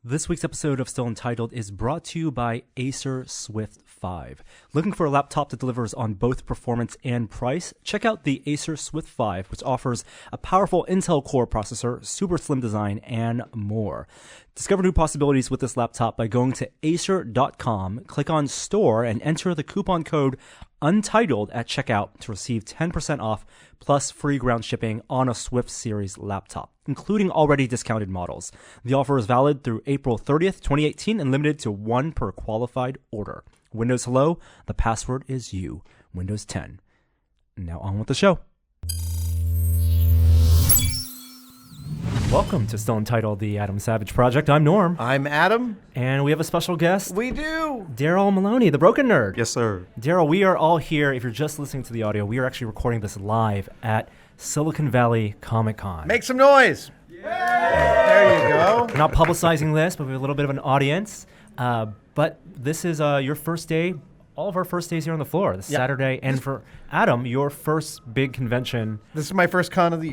This week's episode of Still Untitled is brought to you by Acer Swift 5. Looking for a laptop that delivers on both performance and price? Check out the Acer Swift 5, which offers a powerful Intel Core processor, super slim design, and more. Discover new possibilities with this laptop by going to acer.com, click on Store, and enter the coupon code Untitled at checkout to receive 10% off plus free ground shipping on a Swift Series laptop, including already discounted models. The offer is valid through April 30th, 2018 and limited to one per qualified order. Windows Hello, the password is you. Windows 10. Now on with the show. Welcome to Still Untitled, the Adam Savage Project. I'm Norm. I'm Adam. And we have a special guest. We do. Darrell Maloney, the Broken Nerd. Yes, sir. Darrell, we are all here. If you're just listening to the audio, we are actually recording this live at Silicon Valley Comic-Con. Make some noise. Yay! There you go. We're not publicizing this, but we have a little bit of an audience. But this is your first day, all of our first days here on the floor, this Saturday. And for Adam, your first big convention. This is my first con of the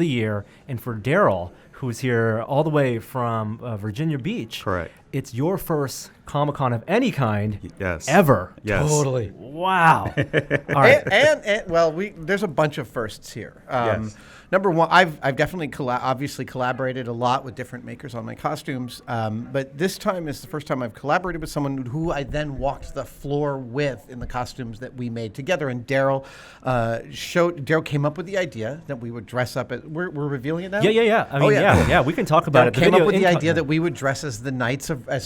year. And for Darrell, who's here all the way from Virginia Beach. Correct. It's your first Comic-Con of any kind ever. Yes. Totally. Wow. All right. And there's a bunch of firsts here. Yes. Number one, I've definitely obviously collaborated a lot with different makers on my costumes, but this time is the first time I've collaborated with someone who I then walked the floor with in the costumes that we made together. And Darryl came up with the idea that we would dress up as, we're revealing it now? Yeah. I mean, yeah. We can talk about it. The came up with the idea that we would dress as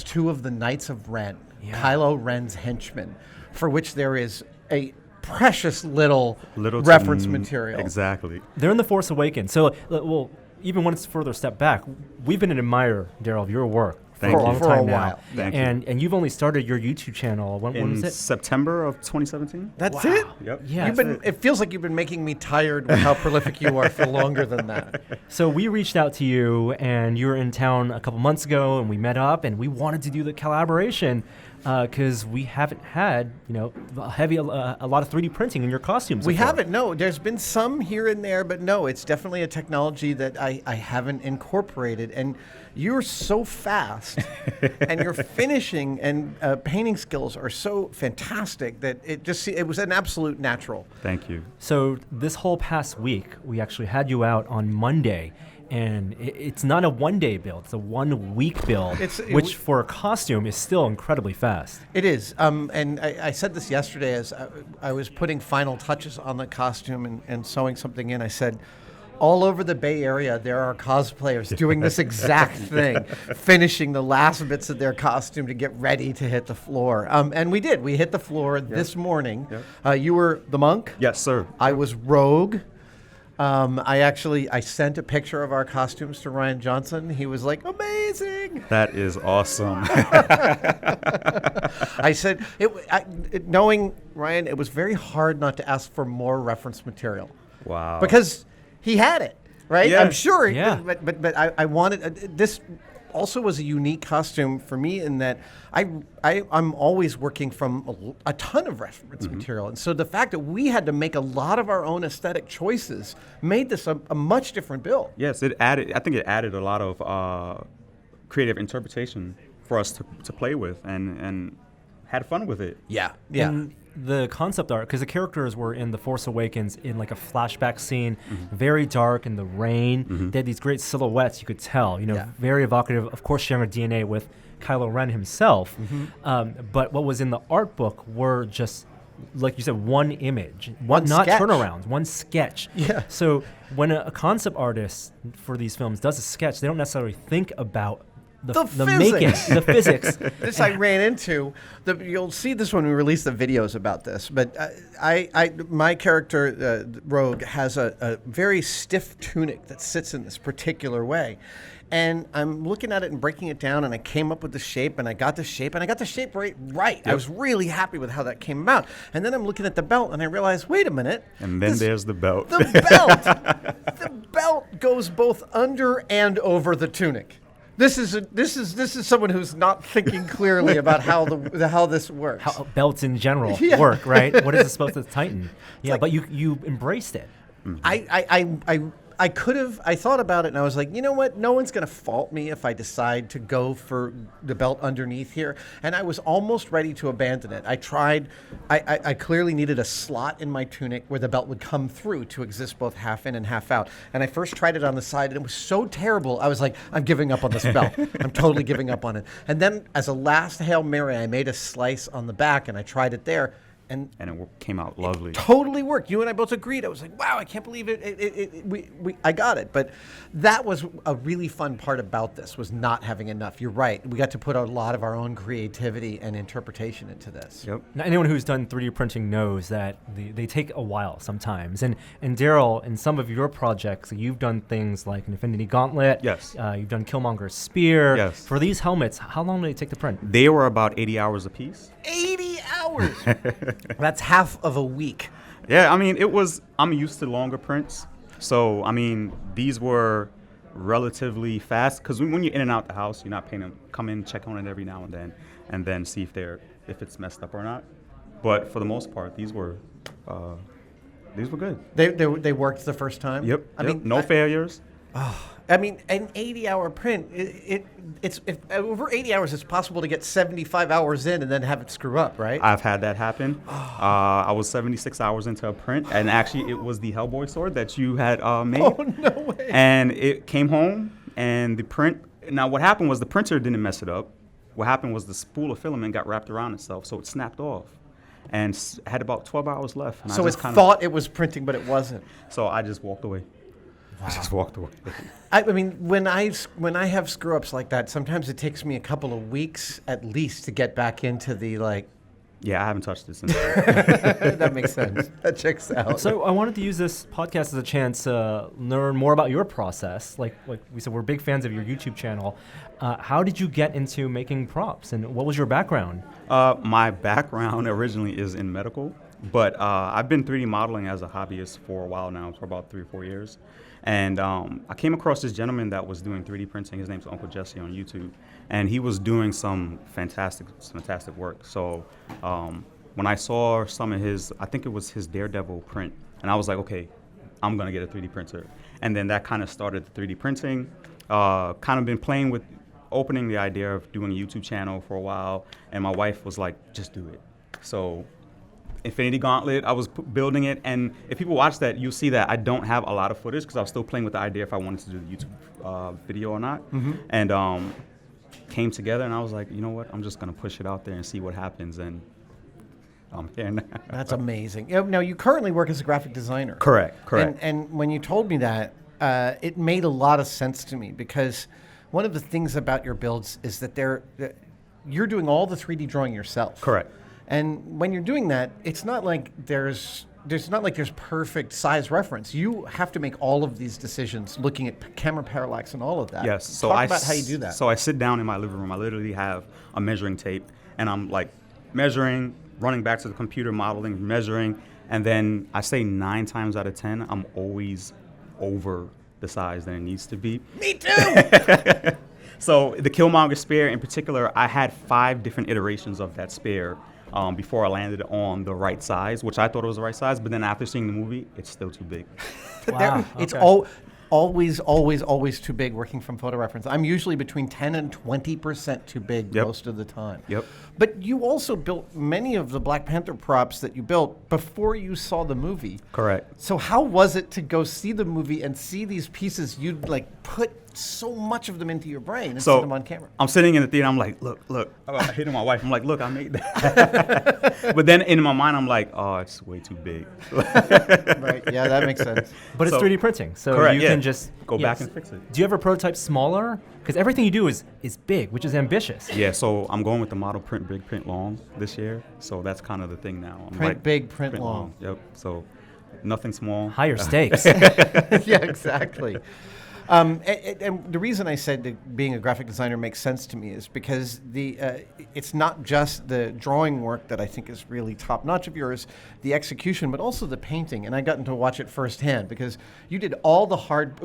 two of the Knights of Ren, Kylo Ren's henchmen, for which there is a precious little reference material. Exactly. They're in The Force Awakens. So, well, even when it's further step back, we've been an admirer, Darryl, of your work for a long time now. Thank you. And you've only started your YouTube channel. When was it? September of 2017. That's it? Yep. Yeah. It feels like you've been making me tired with how prolific you are for longer than that. So we reached out to you, and you were in town a couple months ago, and we met up, and we wanted to do the collaboration because we haven't had, a lot of 3D printing in your costumes. We haven't, no. There's been some here and there, but no, it's definitely a technology that I haven't incorporated. And you're so fast, and your finishing and painting skills are so fantastic that it was an absolute natural. Thank you. So this whole past week, we actually had you out on Monday. And it's not a one-day build; it's a one-week build, which for a costume is still incredibly fast. It is, and I said this yesterday as I was putting final touches on the costume and sewing something in. I said, all over the Bay Area, there are cosplayers doing this exact thing, finishing the last bits of their costume to get ready to hit the floor. And we did. We hit the floor this morning. Yep. You were the monk? Yes, sir. I was Rogue. I sent a picture of our costumes to Ryan Johnson. He was like, amazing. That is awesome. I said, knowing Ryan, it was very hard not to ask for more reference material. Wow. Because he had it, right? Yeah. I'm sure. Yeah. But I wanted this. Also was a unique costume for me in that I'm always working from a ton of reference material. And so the fact that we had to make a lot of our own aesthetic choices made this a much different build. Yes, I think it added a lot of creative interpretation for us to play with and had fun with it. Yeah. And the concept art, because the characters were in The Force Awakens in like a flashback scene, very dark in the rain. They had these great silhouettes, you could tell, very evocative, of course, sharing a DNA with Kylo Ren himself. But what was in the art book were just, like you said, one image, not sketch. turnarounds, one sketch. Yeah. So when a concept artist for these films does a sketch, they don't necessarily think about the making, the physics. This I ran into. You'll see this when we release the videos about this. But my character, Rogue, has a very stiff tunic that sits in this particular way. And I'm looking at it and breaking it down, and I came up with the shape, and I got the shape right. Yep. I was really happy with how that came about. And then I'm looking at the belt, and I realized, wait a minute. And then there's the belt. The belt goes both under and over the tunic. This is someone who's not thinking clearly about how this works. How belts in general work, right? What is it supposed to tighten? Yeah, like, but you embraced it. I I thought about it and I was like, you know what? No one's going to fault me if I decide to go for the belt underneath here. And I was almost ready to abandon it. I tried, I clearly needed a slot in my tunic where the belt would come through to exist both half in and half out. And I first tried it on the side and it was so terrible. I was like, I'm giving up on this belt. I'm totally giving up on it. And then as a last Hail Mary, I made a slice on the back and I tried it there. And it came out lovely. Totally worked. You and I both agreed. I was like, wow, I can't believe it. I got it. But that was a really fun part about this, was not having enough. You're right. We got to put a lot of our own creativity and interpretation into this. Yep. Now, anyone who's done 3D printing knows that they take a while sometimes. And Darryl, in some of your projects, you've done things like an Infinity Gauntlet. Yes. You've done Killmonger's Spear. Yes. For these helmets, how long did it take to print? They were about 80 hours a piece. 80 hours! That's half of a week. Yeah, I mean, I'm used to longer prints. So, I mean, these were relatively fast because when you're in and out the house, you're not paying them, come in, check on it every now and then see if it's messed up or not. But for the most part, these were good. They worked the first time? Yep. I mean, no failures. I mean, an 80-hour print, it's over 80 hours, it's possible to get 75 hours in and then have it screw up, right? I've had that happen. I was 76 hours into a print, and actually it was the Hellboy sword that you had made. Oh, no way. And it came home, and the print, now what happened was the printer didn't mess it up. What happened was the spool of filament got wrapped around itself, so it snapped off. And had about 12 hours left. And so it thought it was printing, but it wasn't. So I just walked away. Wow. I just walked away. I mean, when I have screw ups like that, sometimes it takes me a couple of weeks at least to get back into the like. Yeah, I haven't touched it since. That makes sense. That checks out. So I wanted to use this podcast as a chance to learn more about your process. Like we said, we're big fans of your YouTube channel. How did you get into making props, and what was your background? My background originally is in medical, but I've been 3D modeling as a hobbyist for a while now, for about 3 or 4 years. And I came across this gentleman that was doing 3D printing. His name's Uncle Jesse on YouTube. And he was doing some fantastic work. So when I saw some of his, I think it was his Daredevil print, and I was like, okay, I'm going to get a 3D printer. And then that kind of started the 3D printing. Kind of been playing with opening the idea of doing a YouTube channel for a while. And my wife was like, just do it. So Infinity Gauntlet, I was building it, and if people watch that, you'll see that I don't have a lot of footage because I was still playing with the idea if I wanted to do the YouTube video or not. Mm-hmm. And came together, and I was like, you know what, I'm just going to push it out there and see what happens, and I'm here now. That's amazing. Now, you currently work as a graphic designer. Correct. And when you told me that, it made a lot of sense to me because one of the things about your builds is that you're doing all the 3D drawing yourself. Correct. And when you're doing that, it's not like there's perfect size reference. You have to make all of these decisions, looking at camera parallax and all of that. Yes. So Talk about how you do that. So I sit down in my living room. I literally have a measuring tape, and I'm like measuring, running back to the computer, modeling, measuring, and then I say 9 times out of 10, I'm always over the size than it needs to be. Me too. So the Killmonger Spear in particular, I had 5 different iterations of that spear. Before I landed on the right size, which I thought it was the right size, but then after seeing the movie, it's still too big. Wow. It's Okay. always too big working from photo reference. I'm usually between 10 and 20% too big most of the time. Yep. But you also built many of the Black Panther props that you built before you saw the movie. Correct. So how was it to go see the movie and see these pieces you'd like put so much of them into your brain and see them on camera? I'm sitting in the theater, I'm like, look. I'm hitting my wife. I'm like, look, I made that. But then in my mind, I'm like, oh, it's way too big. Right. Yeah, that makes sense. But it's 3D printing, so correct, you can just go back and fix it. Do you ever prototype smaller? Because everything you do is big, which is ambitious. Yeah, so I'm going with the model print big, print long this year. So that's kind of the thing now. Print big, print long. Yep. So nothing small. Higher stakes. Yeah, exactly. And the reason I said that being a graphic designer makes sense to me is because it's not just the drawing work that I think is really top-notch of yours, the execution, but also the painting. And I gotten to watch it firsthand because you did all the hard...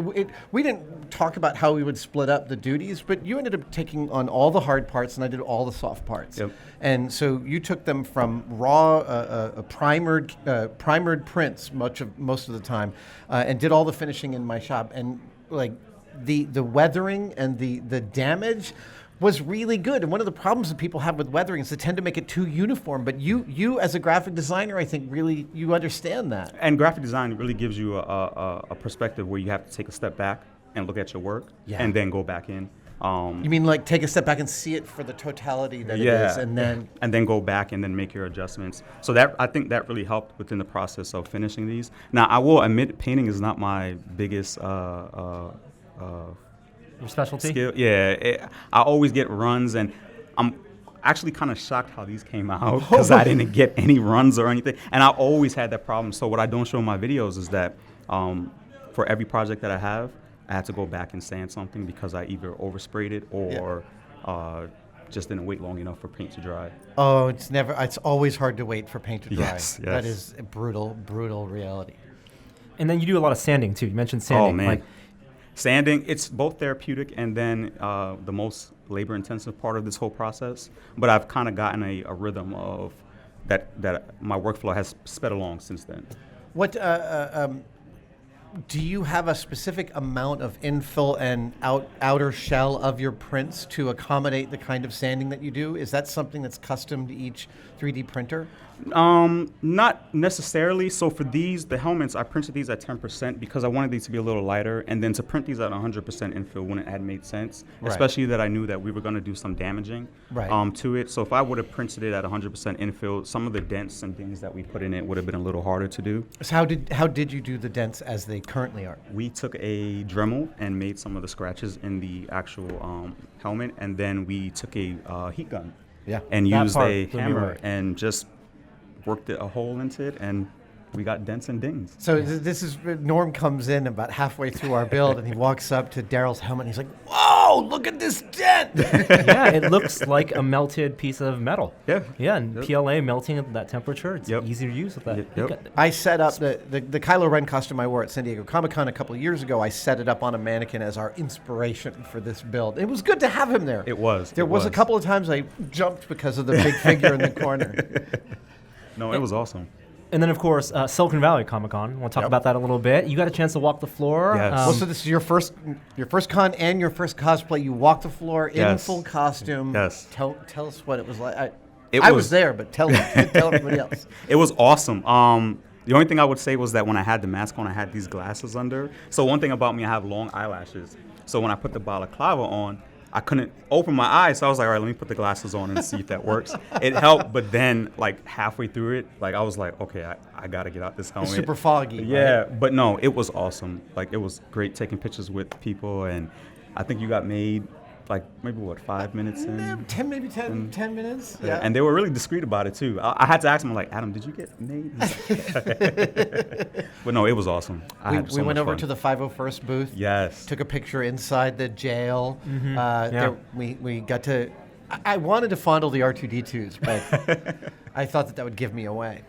we didn't talk about how we would split up the duties, but you ended up taking on all the hard parts and I did all the soft parts. Yep. And so you took them from raw, primered prints most of the time, and did all the finishing in my shop. And like the weathering and the damage was really good. And one of the problems that people have with weathering is they tend to make it too uniform. But you as a graphic designer, I think really you understand that. And graphic design really gives you a perspective where you have to take a step back and look at your work, and then go back in. You mean like take a step back and see it for the totality that it is, and then go back and then make your adjustments. So that I think that really helped within the process of finishing these. Now I will admit, painting is not my biggest Your specialty? skill. Yeah, I always get runs, and I'm actually kind of shocked how these came out because I didn't get any runs or anything, and I always had that problem. So what I don't show in my videos is that for every project that I had to go back and sand something because I either oversprayed it or just didn't wait long enough for paint to dry. Oh, it's always hard to wait for paint to dry. Yes. That is a brutal reality. And then you do a lot of sanding too. You mentioned sanding. Oh man, sanding, it's both therapeutic and then the most labor intensive part of this whole process. But I've kind of gotten a rhythm of that my workflow has sped along since then. What do you have a specific amount of infill and outer shell of your prints to accommodate the kind of sanding that you do? Is that something that's custom to each 3D printer? Not necessarily. So for the helmets, I printed these at 10% because I wanted these to be a little lighter, and then to print these at 100% infill wouldn't have made sense, especially that I knew that we were going to do some damaging to it. So if I would have printed it at 100% infill, some of the dents and things that we put in it would have been a little harder to do. So how did you do the dents as they currently are? We took a Dremel and made some of the scratches in the actual helmet, and then we took a heat gun and used a hammer and just worked a hole into it, and we got dents and dings. So this is Norm comes in about halfway through our build, and he walks up to Darrell's helmet, and he's like, "Whoa, look at this dent!" Yeah, it looks like a melted piece of metal. Yeah. Yeah, and PLA melting at that temperature, it's easy to use with that. I set up the Kylo Ren costume I wore at San Diego Comic-Con a couple of years ago. I set it up on a mannequin as our inspiration for this build. It was good to have him there. It was. There was a couple of times I jumped because of the big figure in the corner. No, it was awesome. And then, of course, Silicon Valley Comic-Con. We'll talk about that a little bit. You got a chance to walk the floor. Yes. Well, so this is your first con and your first cosplay. You walked the floor in full costume. Yes. Tell us what it was like. I was there, but tell everybody else. It was awesome. The only thing I would say was that when I had the mask on, I had these glasses under. So one thing about me, I have long eyelashes. So when I put the balaclava on, I couldn't open my eyes, so I was like, all right, let me put the glasses on and see if that works. It helped, but then, like, halfway through it, like, I was like, okay, I got to get out this helmet. It's super foggy. Yeah, right? But no, it was awesome. Like, it was great taking pictures with people, and I think you got made, like, maybe, 5 minutes in? 10 minutes. Yeah. And they were really discreet about it, too. I had to ask them, like, Adam, did you get made? But no, it was awesome. We went over to the 501st booth. Yes. Took a picture inside the jail. Mm-hmm. We got to... I wanted to fondle the R2-D2s, but I thought that would give me away.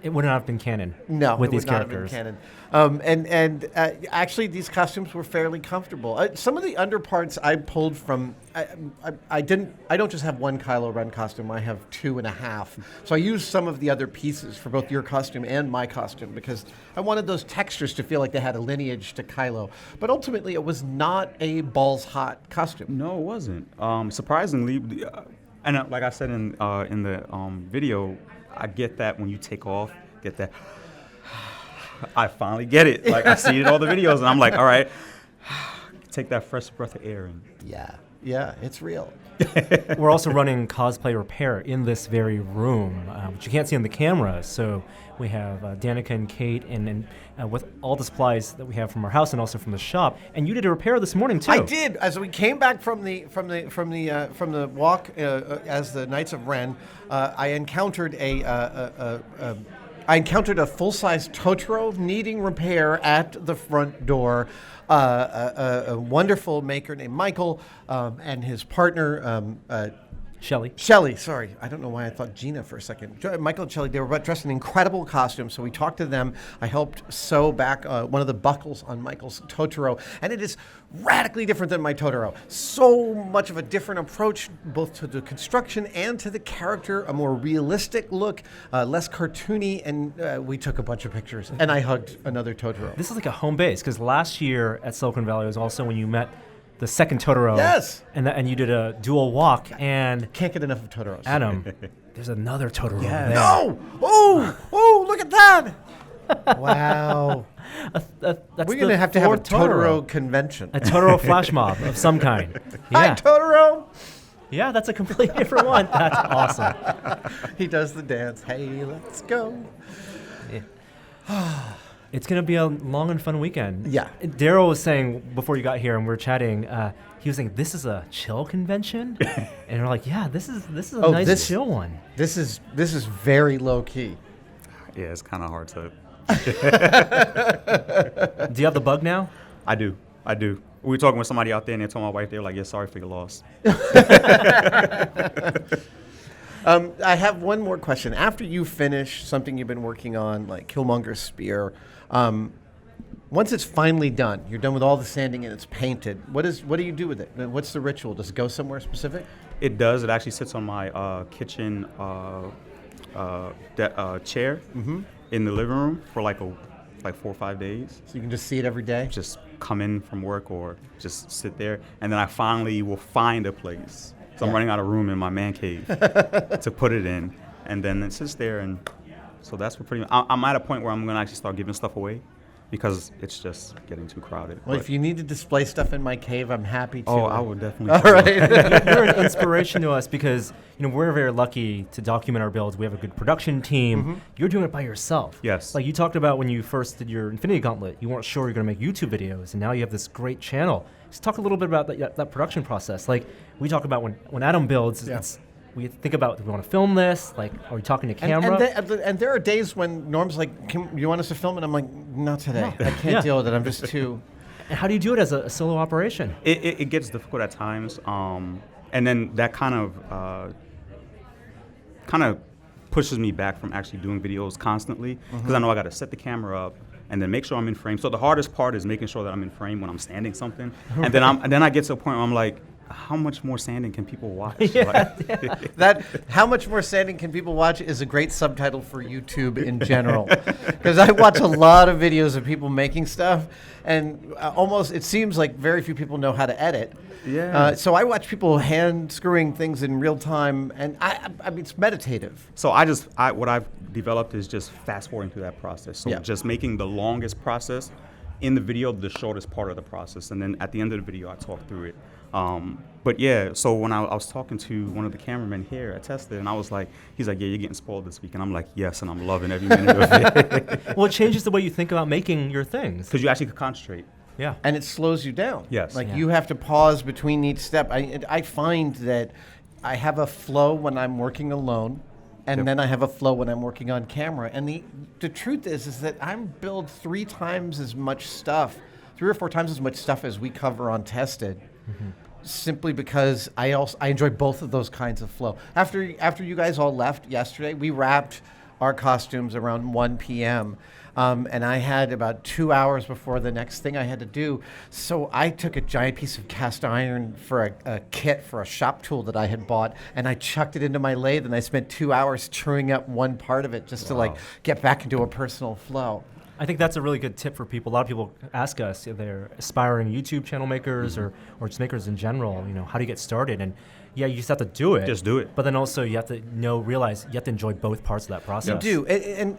It would not have been canon. No, with it these would not characters. have been canon. Actually, these costumes were fairly comfortable. Some of the underparts I pulled from. I don't just have one Kylo Ren costume. I have 2.5. So I used some of the other pieces for both your costume and my costume because I wanted those textures to feel like they had a lineage to Kylo. But ultimately, it was not a balls hot costume. No, it wasn't. Surprisingly, and like I said in the video. I get that when you take off, get that. I finally get it. Like, I see it in all the videos, and I'm like, all right, take that fresh breath of air in. Yeah, it's real. We're also running cosplay repair in this very room, which you can't see on the camera. So we have Danica and Kate, and with all the supplies that we have from our house and also from the shop. And you did a repair this morning too. I did. As we came back from the walk as the Knights of Ren, I encountered a I encountered a full-size Totoro needing repair at the front door. A wonderful maker named Michael and his partner, Shelly, sorry. I don't know why I thought Gina for a second. Michael and Shelly, they were dressed in incredible costumes, so we talked to them. I helped sew back one of the buckles on Michael's Totoro, and it is radically different than my Totoro. So much of a different approach, both to the construction and to the character, a more realistic look, less cartoony, and we took a bunch of pictures, and I hugged another Totoro. This is like a home base, because last year at Silicon Valley was also when you met the second Totoro. Yes. And you did a dual walk, and Can't get enough of Totoros. Adam, there's another Totoro over there. No! Oh, look at that! Wow. That's We're going to have a fourth Totoro convention. A Totoro flash mob of some kind. Hi, Yeah. Totoro! Yeah, that's a completely different one. That's awesome. He does the dance. Hey, let's go. It's going to be a long and fun weekend. Yeah. Darryl was saying before you got here and we were chatting, he was saying, this is a chill convention? And we're like, yeah, this is a nice chill one. This is very low key. Yeah, it's kind of hard to. Do you have the bug now? I do. We were talking with somebody out there, and they told my wife, they were like, yeah, sorry for your loss. I have one more question. After you finish something you've been working on, like Killmonger's Spear, once it's finally done, you're done with all the sanding and it's painted, what do you do with it? What's the ritual? Does it go somewhere specific? It does. It actually sits on my kitchen chair in the living room for like 4 or 5 days. So you can just see it every day? Just come in from work or just sit there. And then I finally will find a place. So I'm running out of room in my man cave to put it in. And then it sits there. And so that's what pretty much, I'm at a point where I'm going to actually start giving stuff away because it's just getting too crowded. Well, if you need to display stuff in my cave, I'm happy to. Oh, I would definitely. All right. You're an inspiration to us because we're very lucky to document our builds. We have a good production team. You're doing it by yourself. Yes. Like you talked about when you first did your Infinity Gauntlet, you weren't sure you were going to make YouTube videos, and now you have this great channel. Just talk a little bit about that production process. Like we talk about when Adam builds, we think about, do we want to film this? Like, are we talking to camera? And there are days when Norm's like, you want us to film it? I'm like, not today. I can't deal with it. I'm just too... And how do you do it as a solo operation? It gets difficult at times. And then that kind of pushes me back from actually doing videos constantly because I know I got to set the camera up and then make sure I'm in frame. So the hardest part is making sure that I'm in frame when I'm standing something. And then I get to a point where I'm like, how much more sanding can people watch? That how much more sanding can people watch is a great subtitle for YouTube in general. Because I watch a lot of videos of people making stuff, and almost it seems like very few people know how to edit. Yeah. So I watch people hand screwing things in real time, and I mean it's meditative. So what I've developed is just fast forwarding through that process. So just making the longest process in the video the shortest part of the process, and then at the end of the video I talk through it. But yeah, so when I was talking to one of the cameramen here at Tesla, and I was like, he's like, yeah, you're getting spoiled this week. And I'm like, yes, and I'm loving every minute of it. Well, it changes the way you think about making your things. Because you actually can concentrate. Yeah. And it slows you down. Yes. Like you have to pause between each step. I find that I have a flow when I'm working alone, and then I have a flow when I'm working on camera. And the truth is that I'm build 3 times as much stuff, 3 or 4 times as much stuff as we cover on Tested. Simply because I enjoy both of those kinds of flow. After you guys all left yesterday, we wrapped our costumes around 1 p.m. And I had about 2 hours before the next thing I had to do. So I took a giant piece of cast iron for a kit for a shop tool that I had bought, and I chucked it into my lathe, and I spent 2 hours truing up one part of it just to get back into a personal flow. I think that's a really good tip for people. A lot of people ask us if they're aspiring YouTube channel makers or just makers in general, how do you get started? And yeah, you just have to do it. Just do it. But then also you have to realize you have to enjoy both parts of that process. You do. And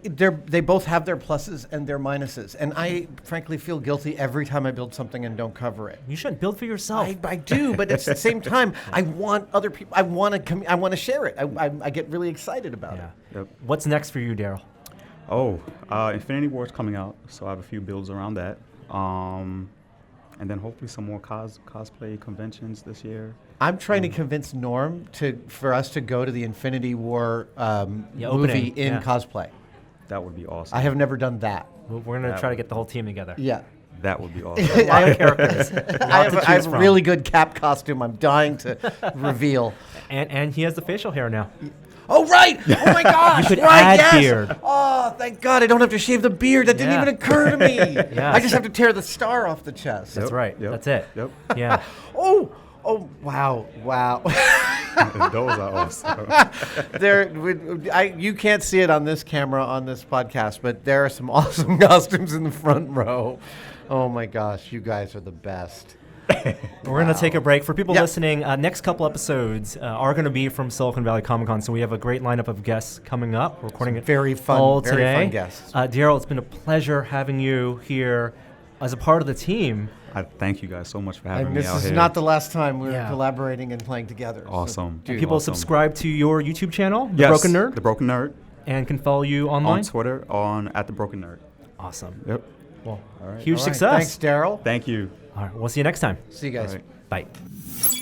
they both have their pluses and their minuses. And I frankly feel guilty every time I build something and don't cover it. You shouldn't build for yourself. I do, but at the same time, I want other people, I want to share it. I get really excited about it. Yep. What's next for you, Darryl? Infinity War's coming out, so I have a few builds around that. And then hopefully some more cosplay conventions this year. I'm trying to convince Norm for us to go to the Infinity War movie in cosplay. That would be awesome. I have never done that. We're going to try to get the whole team together. Yeah. That would be awesome. A lot of characters. I have a really good Cap costume I'm dying to reveal. And he has the facial hair now. Oh, right! Oh, my gosh! You could right, add yes! beard. Oh, thank God I don't have to shave the beard. That didn't even occur to me. I just have to tear the star off the chest. That's right. Yep. That's it. Yep. Yeah. Oh, wow. Those are awesome. You can't see it on this camera on this podcast, but there are some awesome costumes in the front row. Oh, my gosh. You guys are the best. We're going to take a break. For people listening, next couple episodes are going to be from Silicon Valley Comic Con, so we have a great lineup of guests coming up. We're recording it very fun, all very today. fun guests. Darryl, it's been a pleasure having you here as a part of the team. I thank you guys so much for having me this out is here. not the last time we're collaborating and playing together. Awesome. So, people subscribe to your YouTube channel, The Yes, Broken Nerd? The Broken Nerd. And can follow you online? On Twitter, at The Broken Nerd. Awesome. Yep. Well, All right. huge All right. success. Thanks, Darryl. Thank you. All right, we'll see you next time. See you guys. All right. Bye.